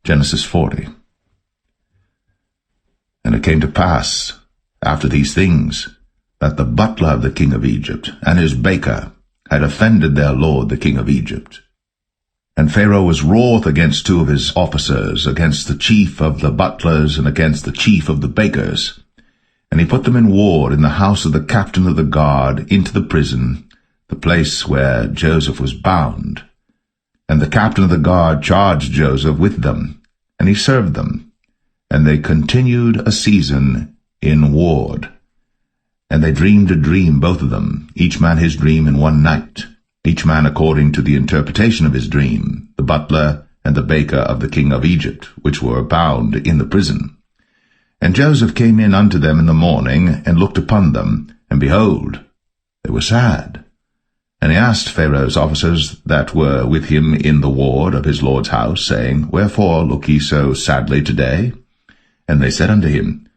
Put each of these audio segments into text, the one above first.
Genesis 40. And it came to pass, after these things, that the butler of the king of Egypt and his baker had offended their lord the king of Egypt. And Pharaoh was wroth against two of his officers, against the chief of the butlers and against the chief of the bakers. And he put them in ward in the house of the captain of the guard into the prison, the place where Joseph was bound. And the captain of the guard charged Joseph with them, and he served them. And they continued a season in ward. And they dreamed a dream, both of them, each man his dream in one night, each man according to the interpretation of his dream, the butler and the baker of the king of Egypt, which were bound in the prison. And Joseph came in unto them in the morning, and looked upon them, and behold, they were sad. And he asked Pharaoh's officers that were with him in the ward of his lord's house, saying, Wherefore look ye so sadly today? And they said unto him,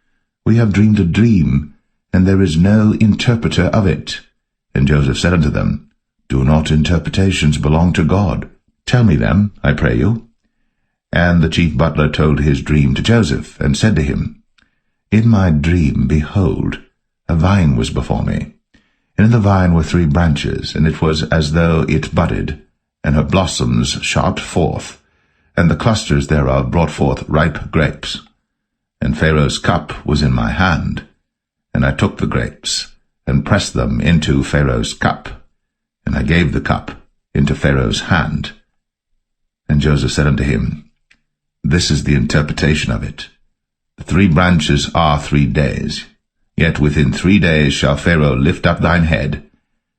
We have dreamed a dream, and there is no interpreter of it. And Joseph said unto them, Do not interpretations belong to God? Tell me them, I pray you. And the chief butler told his dream to Joseph, and said to him, In my dream, behold, a vine was before me. And in the vine were 3 branches, and it was as though it budded, and her blossoms shot forth, and the clusters thereof brought forth ripe grapes. And Pharaoh's cup was in my hand, and I took the grapes, and pressed them into Pharaoh's cup, and I gave the cup into Pharaoh's hand. And Joseph said unto him, This is the interpretation of it. The 3 branches are 3 days. Yet within 3 days shall Pharaoh lift up thine head,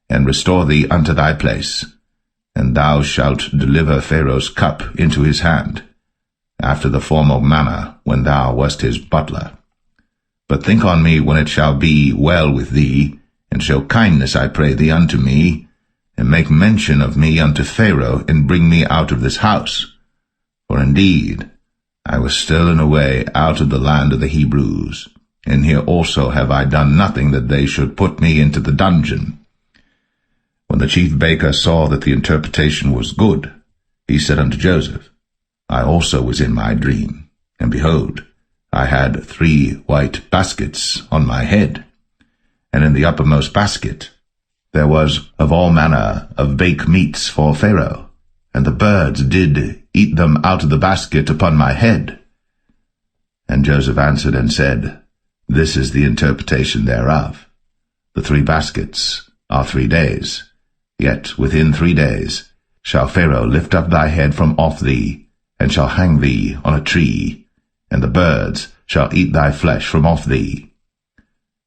and restore thee unto thy place, and thou shalt deliver Pharaoh's cup into his hand, after the former manner when thou wast his butler. But think on me when it shall be well with thee, and show kindness, I pray thee, unto me, and make mention of me unto Pharaoh, and bring me out of this house. For indeed I was stolen away out of the land of the Hebrews, and here also have I done nothing that they should put me into the dungeon. When the chief baker saw that the interpretation was good, he said unto Joseph, I also was in my dream, and behold, I had 3 white baskets on my head, and in the uppermost basket there was of all manner of bake meats for Pharaoh, and the birds did eat them out of the basket upon my head. And Joseph answered and said, This is the interpretation thereof. The 3 baskets are 3 days, yet within 3 days shall Pharaoh lift up thy head from off thee, and shall hang thee on a tree, and the birds shall eat thy flesh from off thee.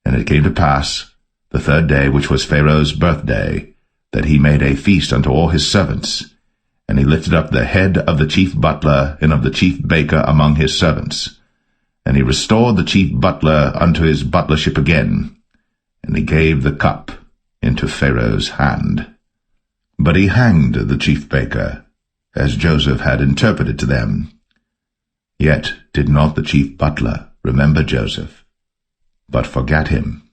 And it came to pass, the 3rd day, which was Pharaoh's birthday, that he made a feast unto all his servants, and he lifted up the head of the chief butler and of the chief baker among his servants. And he restored the chief butler unto his butlership again, and he gave the cup into Pharaoh's hand. But he hanged the chief baker, as Joseph had interpreted to them. Yet did not the chief butler remember Joseph, but forgat him.